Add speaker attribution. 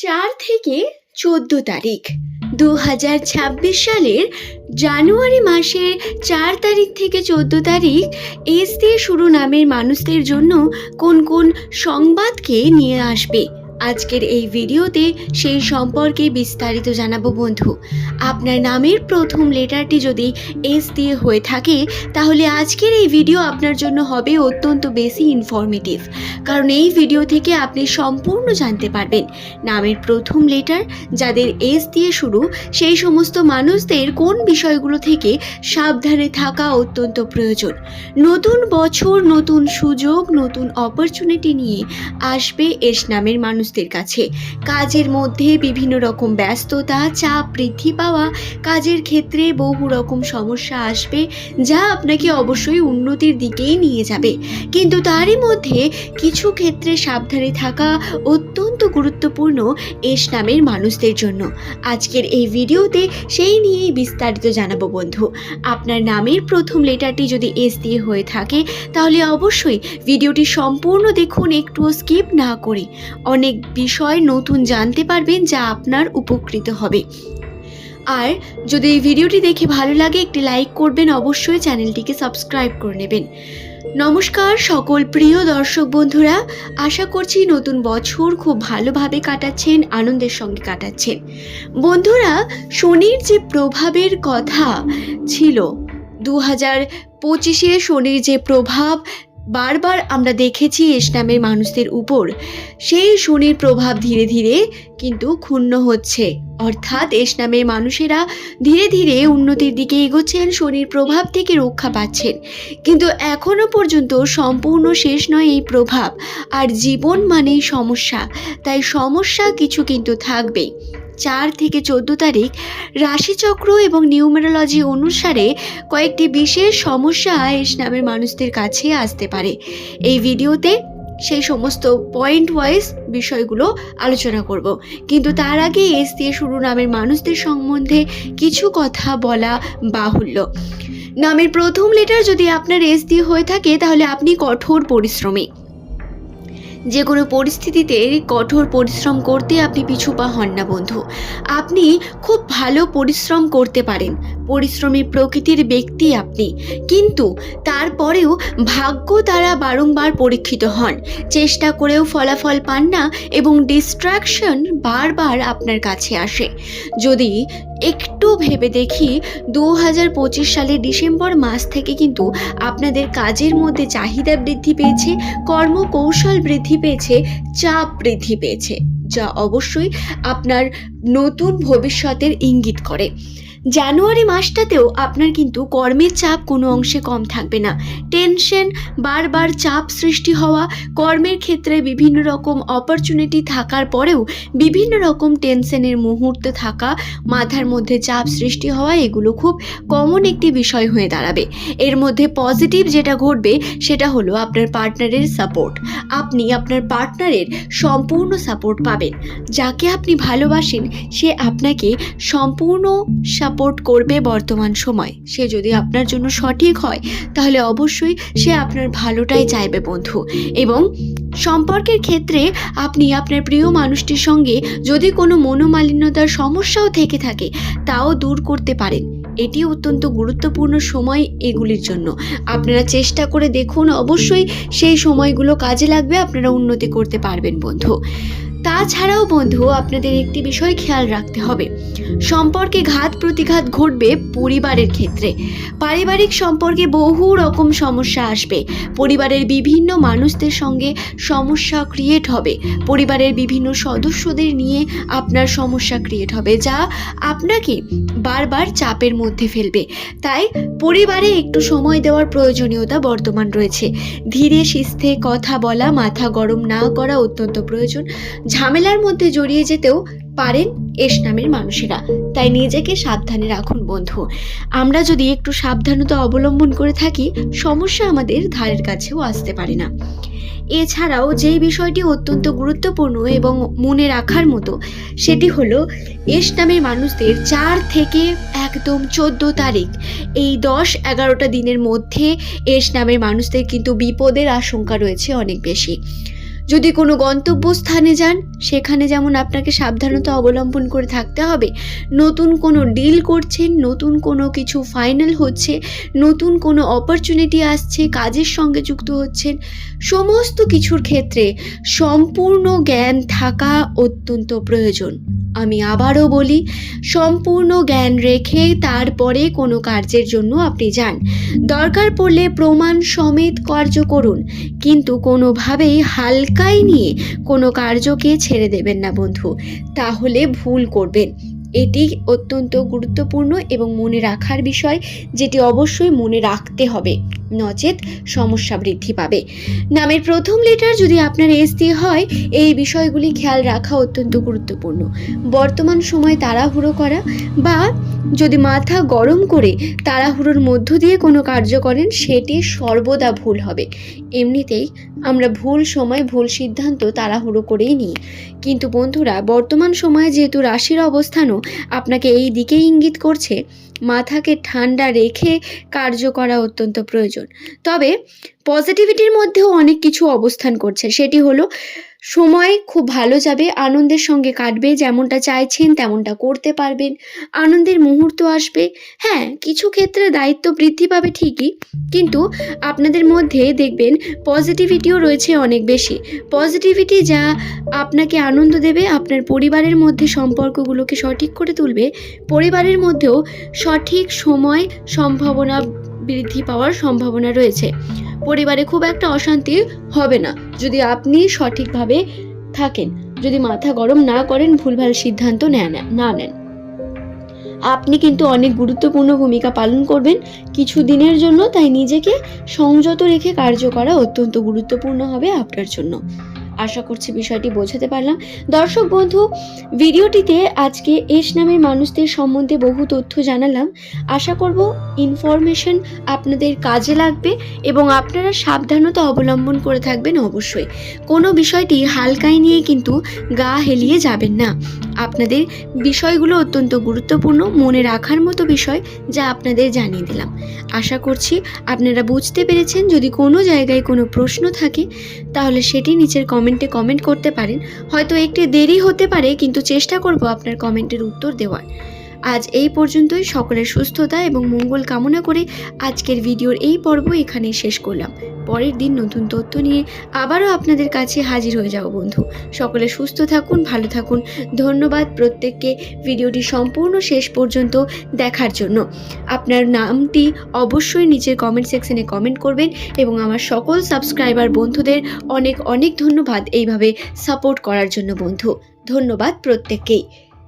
Speaker 1: 4 থেকে 14 তারিখ 2026 সালের জানুয়ারি মাসের 4 তারিখ থেকে 14 তারিখ এস দিয়ে শুরু নামের মানুষদের জন্য কোন কোন সংবাদকে নিয়ে আসবে আজকের এই ভিডিওতে সেই সম্পর্কে বিস্তারিত জানাবো বন্ধু। আপনার নামের প্রথম লেটারটি যদি এস দিয়ে হয়ে থাকে তাহলে আজকের এই ভিডিও আপনার জন্য হবে অত্যন্ত বেশি ইনফরমেটিভ, কারণ এই ভিডিও থেকে আপনি সম্পূর্ণ জানতে পারবেন নামের প্রথম লেটার যাদের এস দিয়ে শুরু সেই সমস্ত মানুষদের কোন বিষয়গুলো থেকে সাবধানে থাকা অত্যন্ত প্রয়োজন। নতুন বছর, নতুন সুযোগ, নতুন অপরচুনিটি নিয়ে আসবে এস নামের মানুষদের কাছে। কাজের মধ্যে বিভিন্ন রকম ব্যস্ততা, চাপ বৃদ্ধি পাওয়া, কাজের ক্ষেত্রে বহু রকম সমস্যা আসবে যা আপনাকে অবশ্যই উন্নতির দিকেই নিয়ে যাবে, কিন্তু তারই মধ্যে কিছু ক্ষেত্রে সাবধানে থাকা অত্যন্ত গুরুত্বপূর্ণ এস নামের মানুষদের জন্য। আজকের এই ভিডিওতে সেই নিয়েই বিস্তারিত জানাবো বন্ধু। আপনার নামের প্রথম লেটারটি যদি এস দিয়ে হয়ে থাকে তাহলে অবশ্যই ভিডিওটি সম্পূর্ণ দেখুন, একটুও স্কিপ না করে। অনেক বিষয় নতুন জানতে পারবেন যা আপনার উপকৃত হবে। আর যদি এই ভিডিওটি দেখে ভালো লাগে একটি লাইক করবেন, অবশ্যই চ্যানেলটিকে সাবস্ক্রাইব করে নেবেন। নমস্কার সকল প্রিয় দর্শক বন্ধুরা, আশা করছি নতুন বছর খুব ভালোভাবে কাটাচ্ছেন, আনন্দের সঙ্গে কাটাচ্ছেন। বন্ধুরা, শনির যে প্রভাবের কথা ছিল 2025-এ, শনির যে প্রভাব বারবার আমরা দেখেছি এস নামের মানুষদের উপর, সেই শনির প্রভাব ধীরে ধীরে কিন্তু ক্ষুণ্ণ হচ্ছে, অর্থাৎ এস নামের মানুষেরা ধীরে ধীরে উন্নতির দিকে এগোচ্ছেন, শনির প্রভাব থেকে রক্ষা পাচ্ছেন। কিন্তু এখনো পর্যন্ত সম্পূর্ণ শেষ নয় এই প্রভাব, আর জীবন মানেই সমস্যা, তাই সমস্যা কিছু কিন্তু থাকবেই। 4 থেকে 14 তারিখ রাশিচক্র এবং নিউমেরোলজি অনুসারে কয়েকটি বিশেষ সমস্যা এস নামের মানুষদের কাছে আসতে পারে। এই ভিডিওতে সেই সমস্ত পয়েন্ট ওয়াইজ বিষয়গুলো আলোচনা করব, কিন্তু তার আগে এস দিয়ে শুরু নামের মানুষদের সম্বন্ধে কিছু কথা বলা বাহুল্য। নামের প্রথম লেটার যদি আপনার এস দিয়ে হয়ে থাকে তাহলে আপনি কঠোর পরিশ্রমী। যে কোনো পরিস্থিতিতে কঠোর পরিশ্রম করতে আপনি পিছু পা হন না বন্ধু। আপনি খুব ভালো পরিশ্রম করতে পারেন, পরিশ্রমী প্রকৃতির ব্যক্তি আপনি, কিন্তু তারপরেও ভাগ্য দ্বারা বারংবার পরীক্ষিত হন, চেষ্টা করেও ফলাফল পান না এবং ডিস্ট্র্যাকশন বারবার আপনার কাছে আসে। যদি একটু ভেবে দেখি 2025 সালের ডিসেম্বর মাস থেকে কিন্তু আপনাদের কাজের মধ্যে চাহিদা বৃদ্ধি পেয়েছে, কর্মকৌশল বৃদ্ধি পেয়েছে, চাপ বৃদ্ধি পেয়েছে, যা অবশ্যই আপনার নতুন ভবিষ্যতের ইঙ্গিত করে। জানুয়ারি মাসটাতেও আপনার কিন্তু কর্মের চাপ কোনো অংশে কম থাকবে না। টেনশন, বারবার চাপ সৃষ্টি হওয়া, কর্মের ক্ষেত্রে বিভিন্ন রকম অপরচুনিটি থাকার পরেও বিভিন্ন রকম টেনশনের মুহূর্তে থাকা, মাথার মধ্যে চাপ সৃষ্টি হওয়া, এগুলো খুব কমন একটি বিষয় হয়ে দাঁড়াবে। এর মধ্যে পজিটিভ যেটা ঘটবে সেটা হলো আপনার পার্টনারের সাপোর্ট। আপনি আপনার পার্টনারের সম্পূর্ণ সাপোর্ট পাবেন। যাকে আপনি ভালোবাসেন সে আপনাকে সম্পূর্ণ সাপোর্ট করবে বর্তমান সময়। সে যদি আপনার জন্য সঠিক হয় তাহলে অবশ্যই সে আপনার ভালোটাই চাইবে বন্ধু। এবং সম্পর্কের ক্ষেত্রে আপনি আপনার প্রিয় মানুষটির সঙ্গে যদি কোনো মনোমালিন্যতার সমস্যাও থেকে থাকে তাও দূর করতে পারেন। এটি অত্যন্ত গুরুত্বপূর্ণ সময় এগুলির জন্য। আপনারা চেষ্টা করে দেখুন, অবশ্যই সেই সময়গুলো কাজে লাগবে, আপনারা উন্নতি করতে পারবেন বন্ধু। তাছাড়াও বন্ধু, আপনাদের একটি বিষয় খেয়াল রাখতে হবে, সম্পর্কে ঘাত প্রতিঘাত ঘটবে পরিবারের ক্ষেত্রে। পারিবারিক সম্পর্কে বহু রকম সমস্যা আসবে, পরিবারের বিভিন্ন মানুষদের সঙ্গে সমস্যা ক্রিয়েট হবে, পরিবারের বিভিন্ন সদস্যদের নিয়ে আপনার সমস্যা ক্রিয়েট হবে, যা আপনাকে বারবার চাপের মধ্যে ফেলবে। তাই পরিবারে একটু সময় দেওয়ার প্রয়োজনীয়তা বর্তমান রয়েছে। ধীরে সুস্থে কথা বলা, মাথা গরম না করা অত্যন্ত প্রয়োজন। ঝামেলার মধ্যে জড়িয়ে যেতেও পারেন এস নামের মানুষেরা, তাই নিজেকে সাবধানে রাখুন বন্ধু। আমরা যদি একটু সাবধানতা অবলম্বন করে থাকি সমস্যা আমাদের ধারের কাছেও আসতে পারে না। এছাড়াও যেই বিষয়টি অত্যন্ত গুরুত্বপূর্ণ এবং মনে রাখার মতো সেটি হলো এস নামের মানুষদের 4 থেকে একদম 14 তারিখ এই 10-11টা দিনের মধ্যে এস নামের মানুষদের কিন্তু বিপদের আশঙ্কা রয়েছে অনেক বেশি। যদি কোনো গন্তব্যস্থানে যান, সেখানে যেমন আপনাকে সাবধানতা অবলম্বন করে থাকতে হবে। নতুন কোনো ডিল করছেন, নতুন কোনো কিছু ফাইনাল হচ্ছে, নতুন কোনো অপরচুনিটি আসছে, কাজের সঙ্গে যুক্ত হচ্ছেন, সমস্ত কিছুর ক্ষেত্রে সম্পূর্ণ জ্ঞান থাকা অত্যন্ত প্রয়োজন। আমি আবারও বলি, সম্পূর্ণ জ্ঞান রেখে তারপরে কোনো কার্যের জন্য আপনি যান। দরকার পড়লে প্রমাণ সমেত কার্য করুন, কিন্তু কোনোভাবেই হালকায় নিয়ে কোনো কার্যকে ছেড়ে দেবেন না বন্ধু, তাহলে ভুল করবেন। এটি অত্যন্ত গুরুত্বপূর্ণ এবং মনে রাখার বিষয়, যেটি অবশ্যই মনে রাখতে হবে, নচেত সমস্যা বৃদ্ধি পাবে। নামের প্রথম লেটার যদি আপনার এস দিয়ে হয়, এই বিষয়গুলি খেয়াল রাখা অত্যন্ত গুরুত্বপূর্ণ। বর্তমান সময় তাড়াহুড়ো করা বা যদি মাথা গরম করে তাড়াহুড়োর মধ্য দিয়ে কোনো কার্য করেন, সেটি সর্বদা ভুল হবে। এমনিতেই আমরা ভুল সময় ভুল সিদ্ধান্ত তাড়াহুড়ো করেই নিই, কিন্তু বন্ধুরা বর্তমান সময়ে যেহেতু রাশির অবস্থানও আপনাকে এই দিকেই ইঙ্গিত করছে, মাথাকে ঠান্ডা রেখে কার্য করা অত্যন্ত প্রয়োজন। তবে পজিটিভিটির মধ্যেও অনেক কিছু অবস্থান করছে, সেটি হলো সময় খুব ভালো যাবে, আনন্দের সঙ্গে কাটবে, যেমনটা চাইছেন তেমনটা করতে পারবেন, আনন্দের মুহূর্ত আসবে। হ্যাঁ, কিছু ক্ষেত্রে দায়িত্ব বৃদ্ধি পাবে ঠিকই, কিন্তু আপনাদের মধ্যে দেখবেন পজিটিভিটিও রয়েছে অনেক বেশি। পজিটিভিটি যা আপনাকে আনন্দ দেবে, আপনার পরিবারের মধ্যে সম্পর্কগুলোকে সঠিক করে তুলবে, পরিবারের মধ্যেও সঠিক সময় সম্ভাবনা বৃদ্ধি পাওয়ার সম্ভাবনা রয়েছে। পরিবারে খুব একটা অশান্তি হবে না যদি আপনি সঠিকভাবে থাকেন, যদি মাথা গরম না করেন, ভুলভাল সিদ্ধান্ত না নেন। আপনি কিন্তু অনেক গুরুত্বপূর্ণ ভূমিকা পালন করবেন কিছু দিনের জন্য, তাই নিজেকে সংযত রেখে কার্য করা অত্যন্ত গুরুত্বপূর্ণ হবে আপনার জন্য। আশা করছি বিষয়টি বোঝাতে পারলাম। দর্শক বন্ধু, ভিডিওটিতে আজকে এস নামের মানুষদের সম্বন্ধে বহু তথ্য জানালাম। আশা করব ইনফরমেশন আপনাদের কাজে লাগবে এবং আপনারা সাবধানতা অবলম্বন করে থাকবেন। অবশ্যই কোনো বিষয়টি হালকায় নিয়ে কিন্তু গা হেলিয়ে যাবেন না। আপনাদের বিষয়গুলো অত্যন্ত গুরুত্বপূর্ণ, মনে রাখার মতো বিষয়, যা আপনাদের জানিয়ে দিলাম। আশা করছি আপনারা বুঝতে পেরেছেন। যদি কোনো জায়গায় কোনো প্রশ্ন থাকে, তাহলে সেটি নিচের কমেন্টে কমেন্ট করতে পারেন। হয়তো একটু দেরি হতে পারে, কিন্তু চেষ্টা করব আপনার কমেন্টের উত্তর দেওয়ার। আজ এই পর্যন্তই। সকলের সুস্থতা এবং মঙ্গল কামনা করে আজকের ভিডিওর এই পর্ব এখানেই শেষ করলাম। পরের দিন নতুন তথ্য নিয়ে আবারও আপনাদের কাছে হাজির হয়ে যাব বন্ধু। সকলে সুস্থ থাকুন, ভালো থাকুন। ধন্যবাদ প্রত্যেককে ভিডিওটি সম্পূর্ণ শেষ পর্যন্ত দেখার জন্য। আপনার নামটি অবশ্যই নিচের কমেন্ট সেকশনে কমেন্ট করবেন এবং আমার সকল সাবস্ক্রাইবার বন্ধুদের অনেক অনেক ধন্যবাদ এইভাবে সাপোর্ট করার জন্য বন্ধু। ধন্যবাদ প্রত্যেককেই।